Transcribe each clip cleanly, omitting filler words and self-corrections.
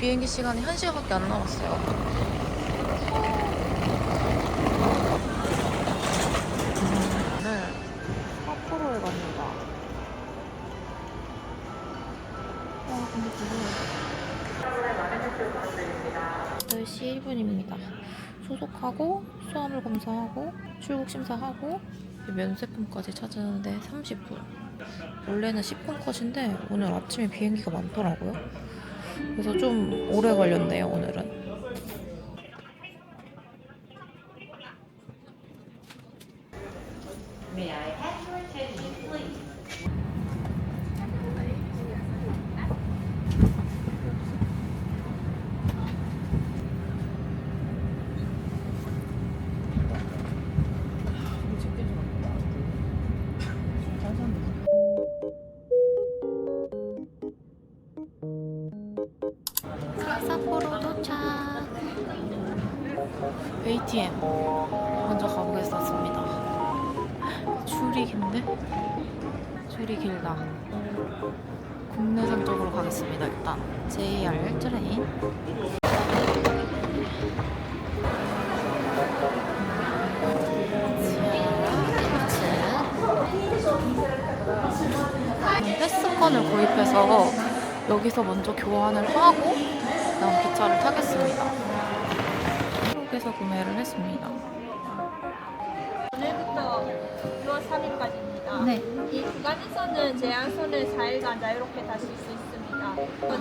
비행기 시간이 1시간밖에 안 남았어요. 오늘 삿포로에 갑니다. 근데 지금 8시 1분입니다. 소속하고 수화물 검사하고 출국 심사하고 면세품까지 찾았는데 30분. 원래는 10분 컷인데 오늘 아침에 비행기가 많더라고요. 그래서 좀 오래 걸렸네요, 오늘은. May I have your attention, please? 삿포로 도착. ATM 먼저 가보겠습니다. 줄이 긴데? 줄이 길다. 국내선 쪽으로 가겠습니다. 일단 JR 트레인. 패스권을 구입해서 여기서 먼저 교환을 하고 그다음 기차를 타겠습니다. 한국에서 구매를 했습니다. 오늘부터 6월 3일까지입니다. 네. 이 구간에서는 제한선을 4일간 자유롭게 타실 수 있습니다.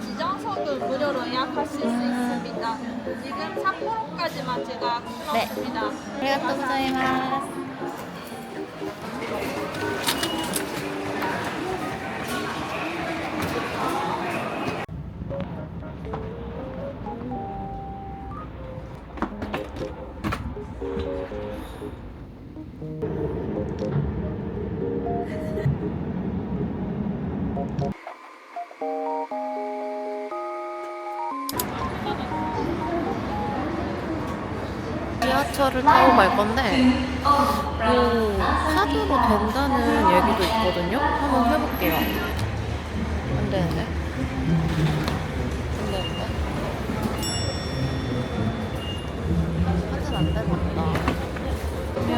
지정석은 무료로 예약하실 수 있습니다. 지금 삿포로까지만 제가 끊었습니다. 아리가또 고자이마스. 지하철을 타고 갈 건데 카드로 된다는 얘기도 있거든요. 한번 해볼게요. 안 되는데? 안 되는데? 카드는 안 되나 보다. 그러면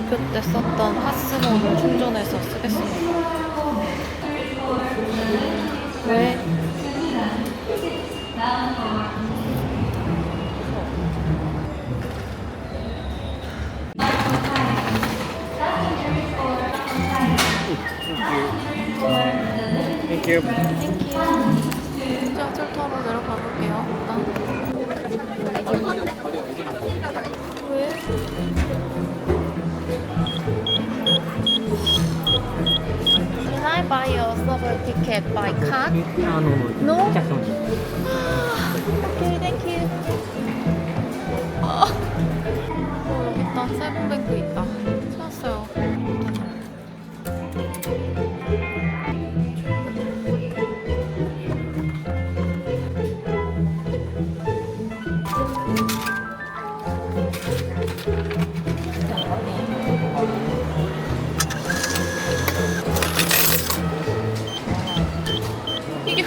그때 썼던 파스모를 충전해서 쓰겠습니다. 왜? Thank you. 지하철 타러 내려가 볼게요. 왜? Can I buy a subway ticket by card? No? Okay, thank you. 여기 있다. 세븐뱅크 있다. 찾았어요. 이게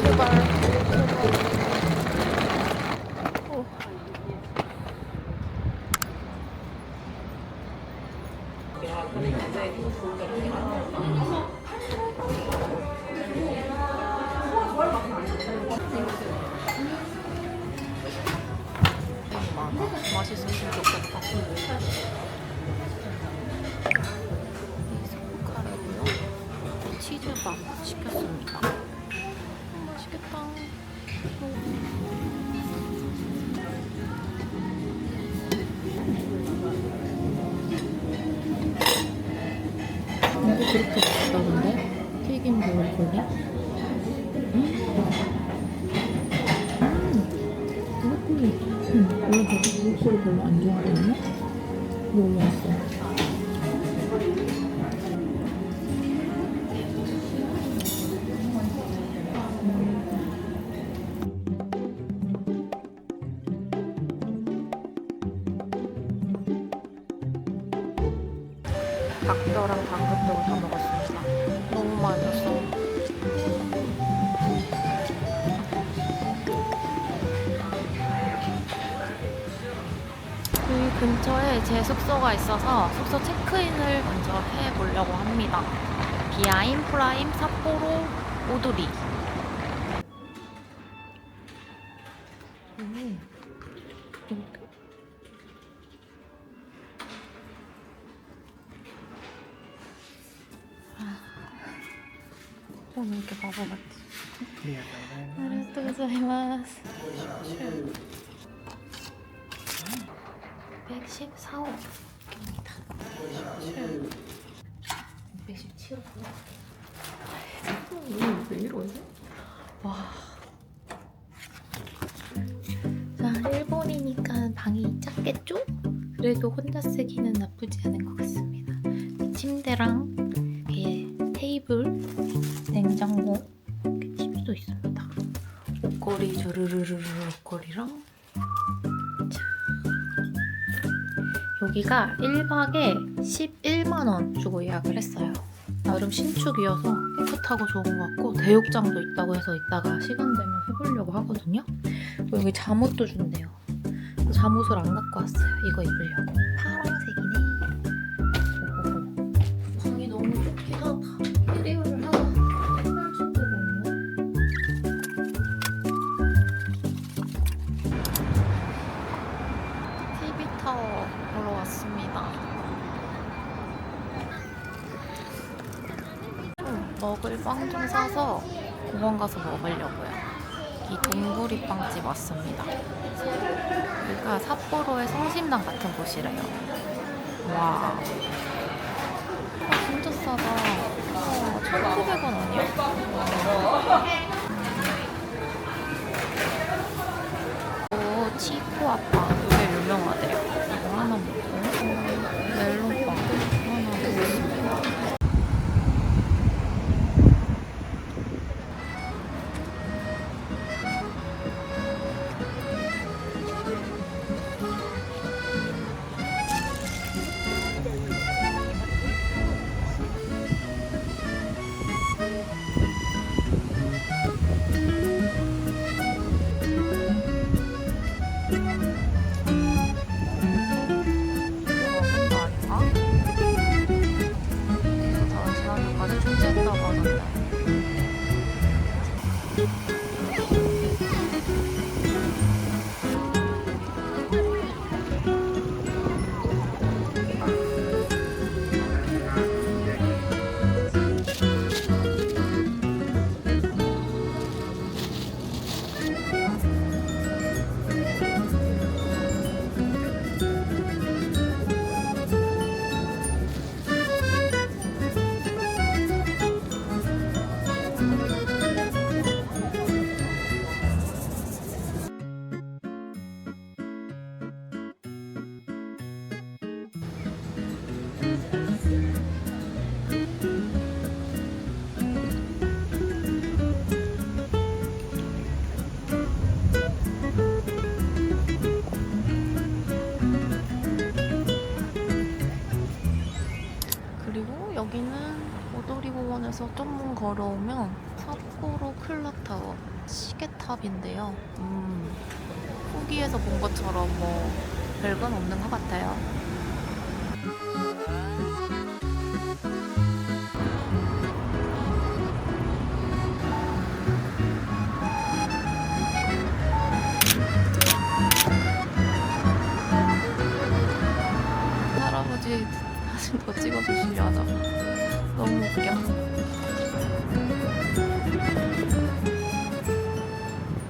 제발. 맛있으면 좋겠다. 이 스프카레고요. 치즈밥 시켰습니다. 맛있겠다. 이거 그렇게 맛있다던데? 튀김 브로콜리? 브로콜리. 원래 저도 브로콜리 별로 안 좋아하거든요? 너무 맛있어. 닭뼈랑 방긋떡을 다 먹었습니다. 너무 맛있었어. 여기 근처에 제 숙소가 있어서 숙소 체크인을 먼저 해보려고 합니다. 비아임 프라임 삿포로 오도리. 좀 이렇게 바보 같지? 아리가또 고자이마스. 114호입니다. 117호. 왜 이러지? 와. 자, 일본이니까 방이 작겠죠? 그래도 혼자 쓰기는 나쁘지 않은 것 같습니다. 침대랑 테이블, 냉장고, 이렇게 TV도 있습니다. 옷걸이, 주르르르 옷걸이랑. 여기가 1박에 11만원 주고 예약을 했어요. 나름 신축이어서 깨끗하고 좋은 것 같고 대욕장도 있다고 해서 이따가 시간 되면 해보려고 하거든요. 여기 잠옷도 준대요. 잠옷을 안 갖고 왔어요. 이거 입으려고. 파란색이네. 오호호. 방이 너무 좁긴 하다. 인테리어를 하나 해볼 수도 없네. TV 타워 보러 왔습니다. 먹을 빵 좀 사서 공원 가서 먹으려고요. 이 동구리 빵집 왔습니다. 여기가 삿포로의 성심당 같은 곳이래요. 와, 진짜 싸다. 1,900원 아니야? 오, 치코아빵 되게 유명하대요. 이거 하나 먹고 멜론빵 하나 먹습니다. 여기는 오도리공원에서 좀 걸어오면 삿포로 클락타워 시계탑인데요. 후기에서 본 것처럼 뭐 별건 없는 것 같아요. 할아버지 사진 더 찍어주시려나. 너무 웃겨.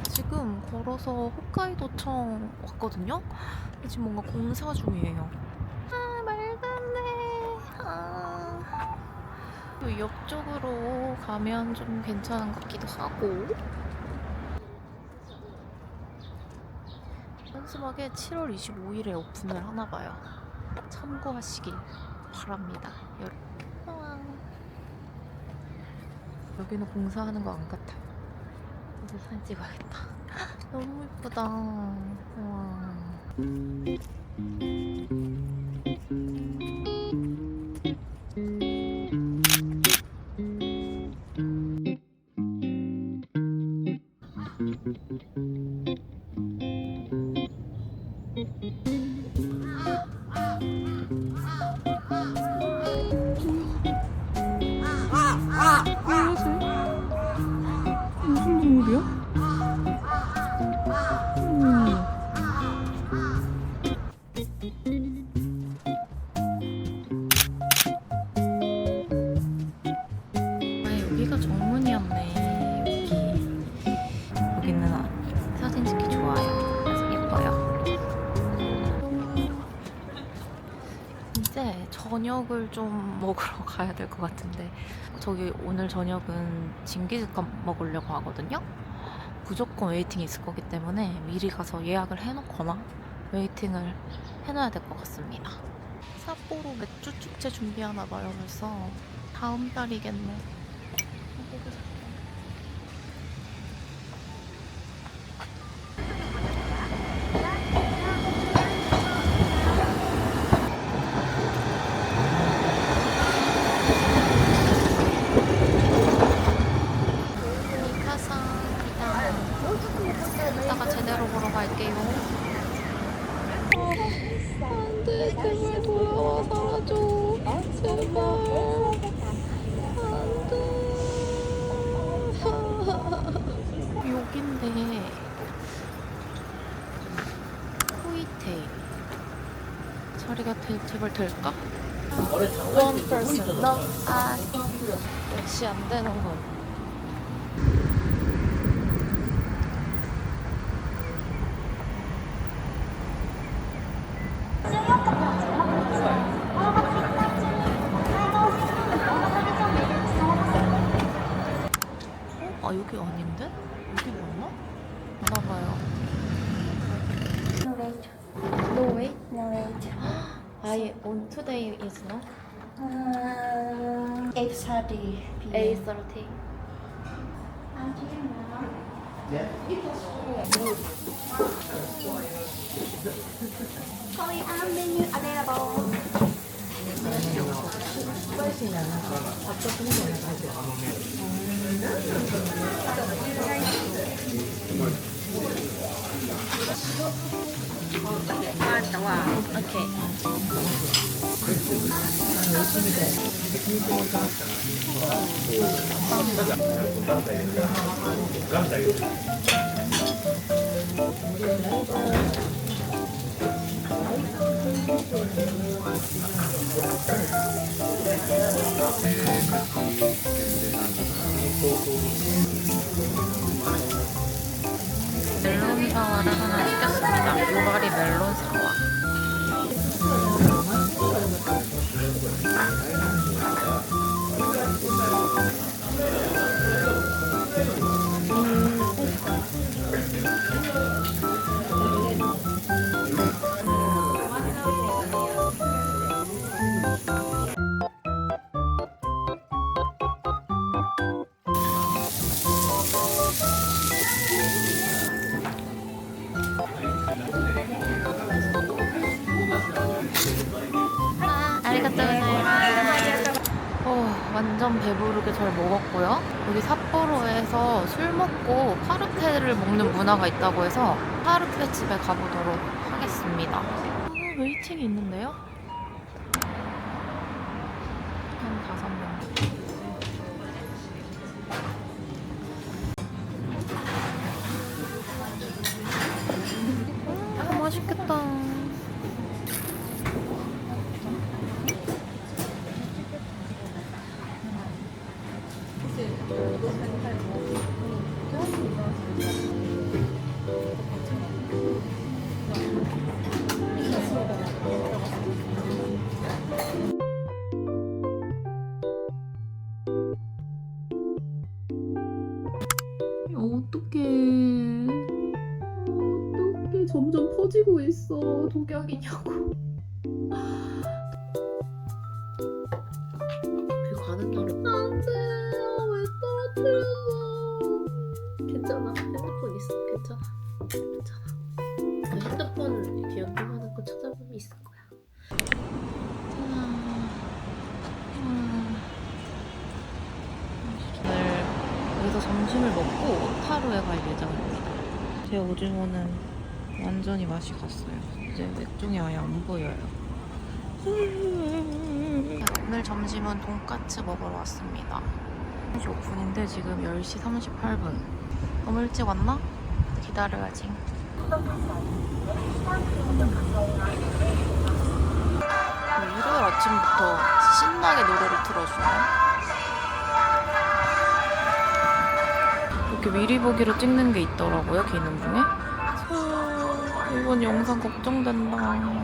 지금 걸어서 홋카이도청 왔거든요? 지금 뭔가 공사 중이에요. 아, 맑았네. 아. 옆쪽으로 가면 좀 괜찮은 것 같기도 하고. 현수막에 7월 25일에 오픈을 하나봐요. 참고하시길 바랍니다. 여기는 공사하는 거 안 같아요. 여기 사진 찍어야겠다. 너무 예쁘다. 와. 무슨 동물이야? 아, 여기가 정문이었네. 여기는 사진 찍기 좋아요. 그래서 예뻐요. 이제 저녁을 좀 먹으러 가야 될 것 같은데, 저기 오늘 저녁은 징기즈칸 먹으려고 하거든요. 무조건 웨이팅이 있을 거기 때문에 미리 가서 예약을 해놓거나 웨이팅을 해놔야 될 것 같습니다. 삿포로 맥주 축제 준비하나 봐요. 벌써 다음 달이겠네. 이따가 제대로 보러 갈게요. 안돼, 제발 돌아와 살아줘. 제발. 안돼. 여긴데 코이테이 자리가 제발 될까? One person. No. 아, 역시 안 되는군. 아, 여기 아닌데? 여기 맞나? 맞나봐요. No wait. No way? No wait. I on today is no? 8:30 p.m. 8:30. Sorry, menu available. 오케이. 멜론 사와를 하나 시켰습니다. 요가리 멜론 사와. 아리가또 고자이마스. 완전 배부르게 잘 먹었고요. 여기 삿포로에서 술 먹고 파르페를 먹는 문화가 있다고 해서 파르페 집에 가보도록 하겠습니다. 웨이팅이 있는데요? 한 5명. 맛있겠다. 어떡해 점점 퍼지고 있어. 독약이냐고. 비 가는 날에 안돼. 왜 떨어뜨렸어. 괜찮아. 핸드폰 있어. 괜찮아. 그 핸드폰 연동하는 거 찾아보면 있을 거야. 오늘 여기서 점심을 먹고 타루에 갈 예정입니다. 제 오징어는 완전히 맛이 갔어요. 이제 맥종이 아예 안 보여요. 오늘 점심은 돈까츠 먹으러 왔습니다. 1시 오픈인데 지금 10시 38분. 너무 일찍 왔나? 기다려야지. 일요일 아침부터 신나게 노래를 틀어주네. 이렇게 미리 보기로 찍는 게 있더라고요, 기능 중에. 이번 영상 걱정된다.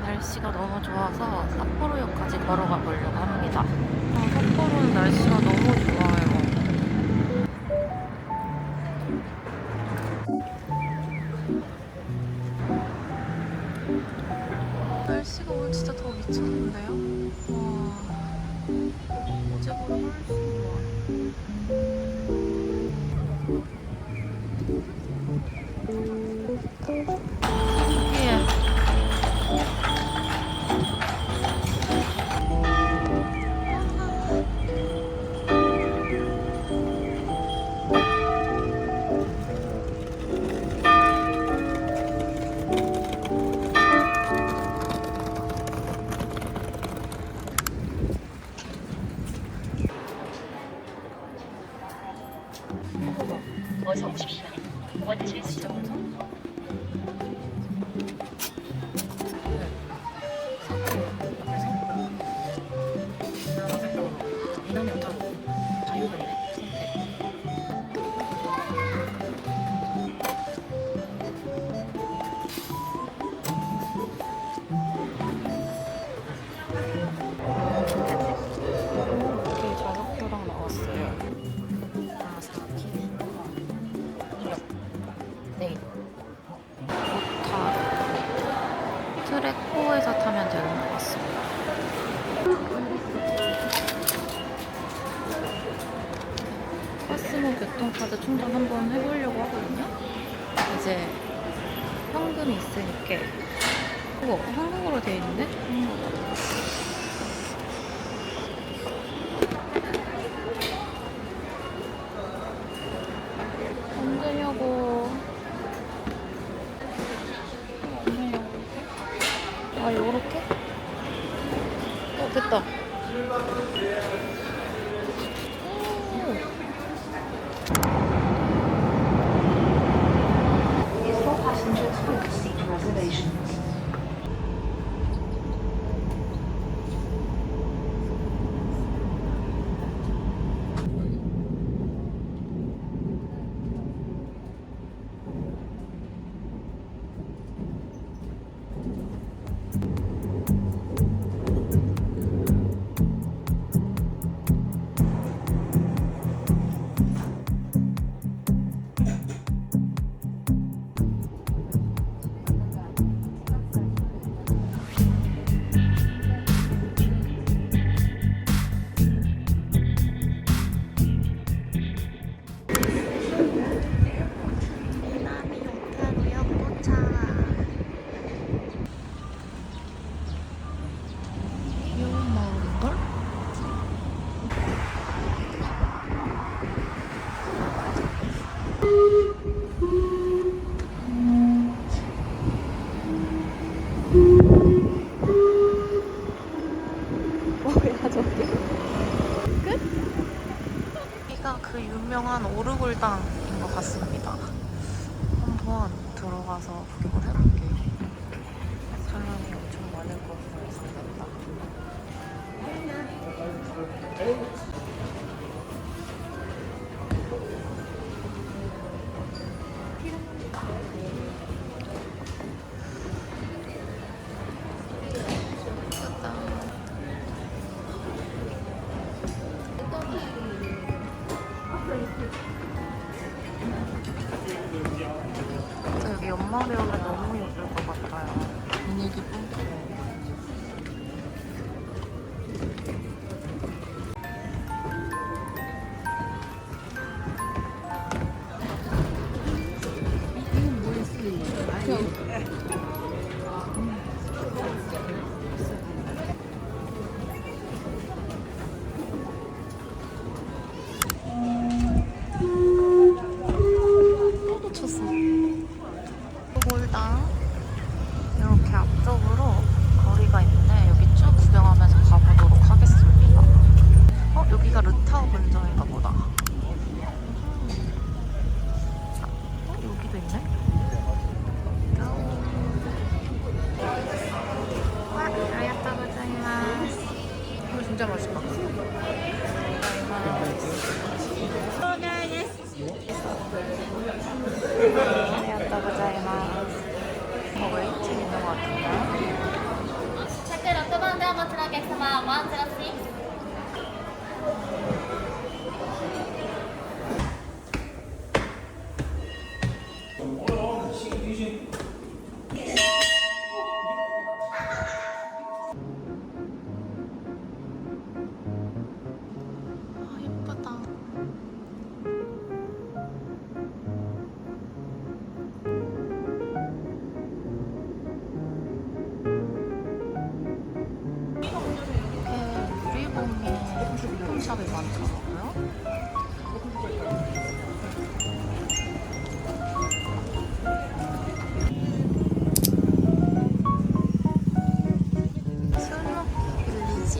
날씨가 너무 좋아서 삿포로역까지 걸어가 보려고 합니다. 삿포로는 날씨가 너무 좋아요. 날씨가 오늘 진짜 더 미쳤는데요? 와, 어제보다 훨씬 좋아요. 신기해. 어서 오십시오. 원칠 수정. 이렇게 좌석표랑 나왔어요. 네. 오타 트랙 4에서 타면 되는 것 같습니다. 코스모 교통카드 충전 한번 해보려고 하거든요. 이제 현금이 있으니까. 한국어로 돼 있는데? 언제냐고. 아, 요렇게? 됐다. Is for passengers with seat reservations. 귀여운 마을인걸? 뭐야 저게? 끝? 여기가 그 유명한 오르골당인 것 같습니다. 한번 들어가서 구경을 해볼게요. 사람 진짜 맛있다. 왜 일찍 있는 것 같은데? 106番でお待ちのお客様、106아, 예쁘다. 이렇게 유리봉에 쇼핑샵이 많더라고요. 슬록 빌리지.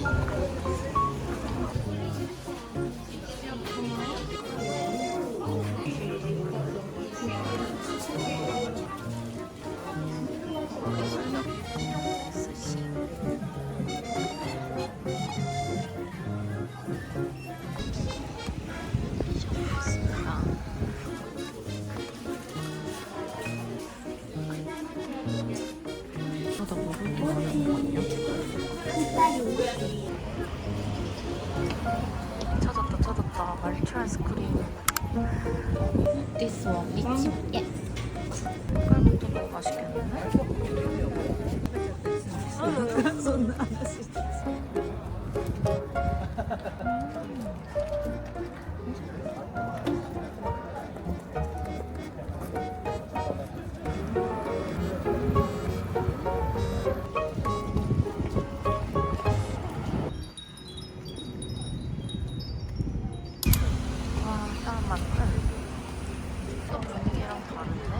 저도 모르고 먹는 찾았다. 말추 아이스크림. This one, 리치. Yes. 색깔부터 너무 맛있겠는데? 와, 사람 많네. 또 분위기랑 다른데?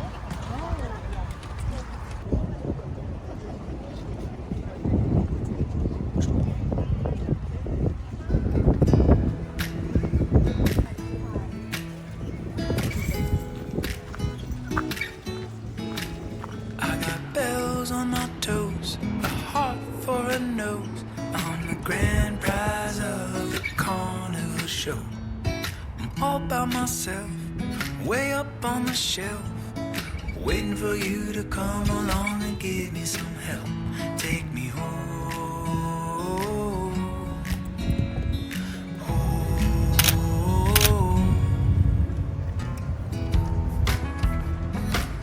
I got bells on my toes, a heart for a nose. I'm the grand prize of the carnival show. I'm all by myself, way up on the shelf, waiting for you to come along and give me some help. Take me home.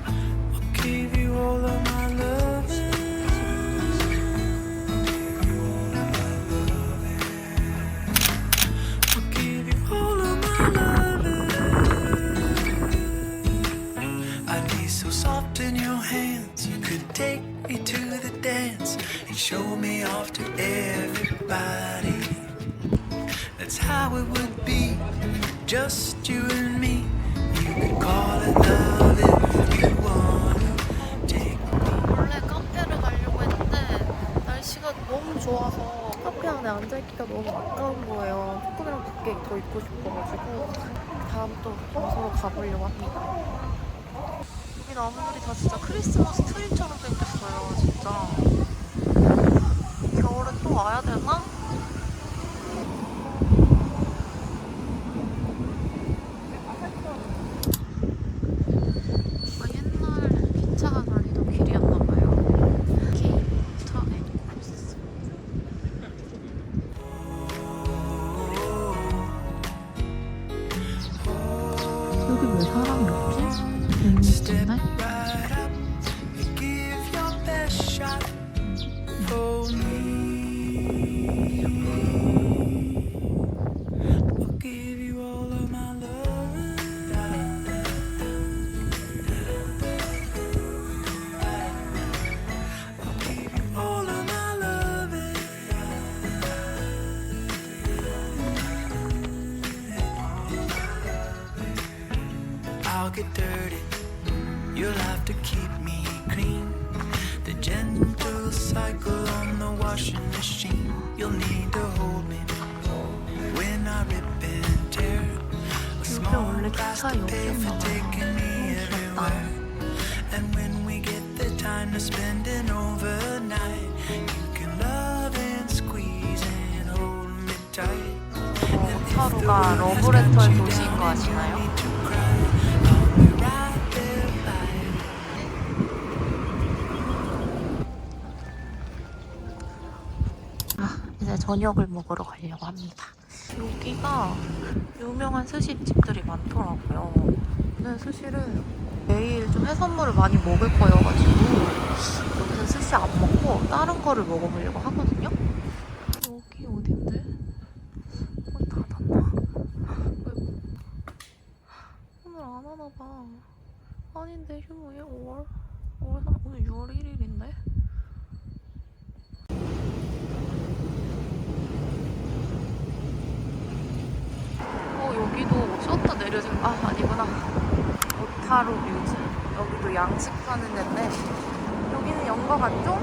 I'll give you all of my loving. I'll give you all of my loving. I'd be so soft in your hands. You could take me to the dance and show me off to everybody. That's how it would be, just you and me. You could call it love if you wanna take 원래 카페를 가려고 했는데 날씨가 너무 좋아서 카페 안에 앉아있기가 너무 아까운 거예요. 조금이라도 밖에 더 있고 싶어가지고 다음 또 장소로 가보려고 합니다. 여기 나무들이 다 진짜 크리스마스 트리처럼 생겼어요. 진짜 겨울에 또 와야 되나? 옛날 기차가 다니던 길이었나봐요. 케이부터 앤코스. 여기 왜 사람이 없지? Step 재밌었네. right up and give your best shot for me. I'll give you all of my love. I'll give you all of my love. I'll get dirty. You'll have to keep me clean. The gentle cycle on the washing machine. You'll need to hold me when I rip and tear. A small 원래 price 기차 to pay for 여기였나 taking me 귀엽다. everywhere. And when we get the time to spend an overnight, you can love and squeeze and hold me 여기가 러브레터의 도시인 거 아시나요? 이제 저녁을 먹으러 가려고 합니다. 여기가 유명한 스시집들이 많더라고요. 저는 스시를 내일 좀 해산물을 많이 먹을 거여가지고 여기서 스시 안 먹고 다른 거를 먹어보려고 하거든요. 여기 어딘데? 닫았나? 오늘 안 하나 봐. 아닌데 휴무에 5월 3 오늘 6월 1일인데? 여기도 셔터 내려진 아니구나. 오타루 뮤즈. 여기도 양식 파는 데인데 여기는 연가 같죠?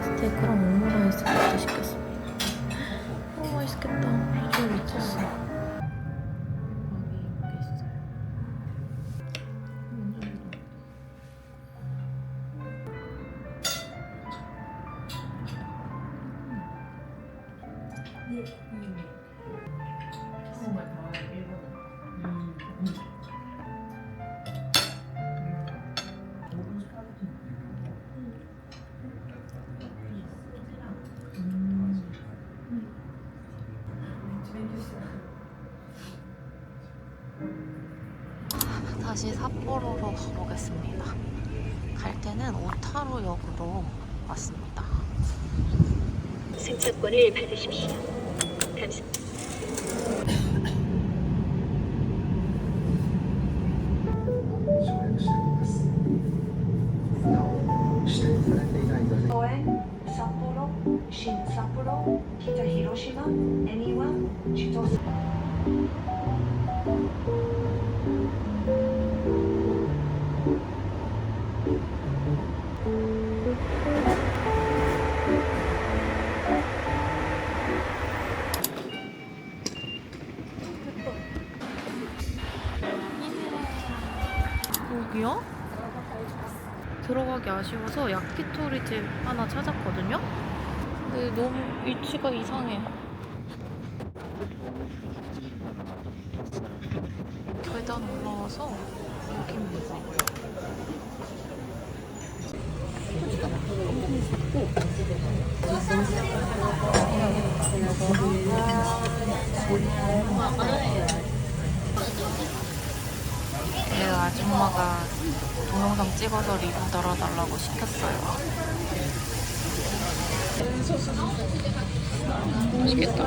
스테이크랑 오므라이스부터 시켰습니다. 맛있겠다. 비주얼 미쳤어. 다시 삿포로로 가보겠습니다. 갈 때는 오타루역으로 왔습니다. 승차권을 받으십시오. 감사합니다. 여행 삿포로, 신 삿포로, 기타 히로시마, 애니와 지토스. 여기요? 들어가기 아쉬워서 야키토리 집 하나 찾았거든요? 근데 너무 위치가 이상해. 계단 올라와서 여기입니다. 그 아줌마가 동영상 찍어서 리뷰 달아달라고 시켰어요. 맛있겠다.